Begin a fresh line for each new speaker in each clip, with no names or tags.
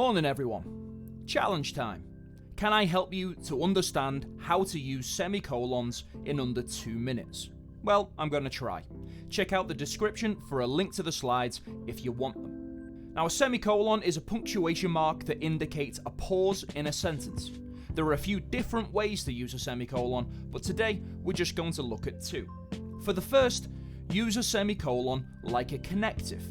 Morning everyone. Challenge time. Can I help you to understand how to use semicolons in under 2 minutes? Well, I'm going to try. Check out the description for a link to the slides if you want them. Now, a semicolon is a punctuation mark that indicates a pause in a sentence. There are a few different ways to use a semicolon, but today we're just going to look at 2. For the first, use a semicolon like a connective.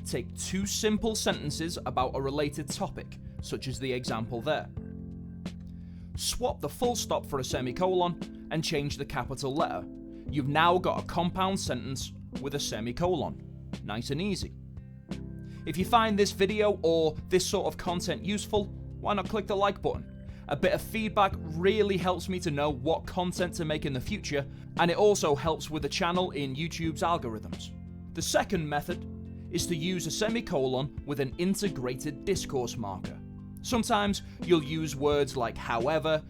Take 2 simple sentences about a related topic, such as the example there. Swap the full stop for a semicolon and change the capital letter. You've now got a compound sentence with a semicolon. Nice and easy. If you find this video or this sort of content useful, why not click the like button? A bit of feedback really helps me to know what content to make in the future, and it also helps with the channel in YouTube's algorithms. The second method is to use a semicolon with an integrated discourse marker. Sometimes you'll use words like however,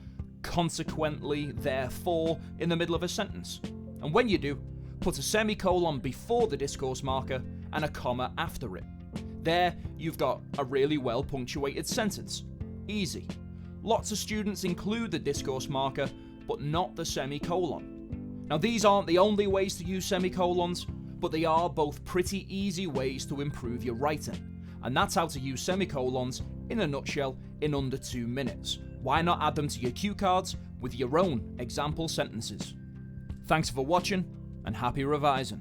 consequently, therefore in the middle of a sentence. And when you do, put a semicolon before the discourse marker and a comma after it. There, you've got a really well punctuated sentence. Easy. Lots of students include the discourse marker, but not the semicolon. Now, these aren't the only ways to use semicolons, but they are both pretty easy ways to improve your writing. And that's how to use semicolons in a nutshell in under 2 minutes. Why not add them to your cue cards with your own example sentences? Thanks for watching and happy revising.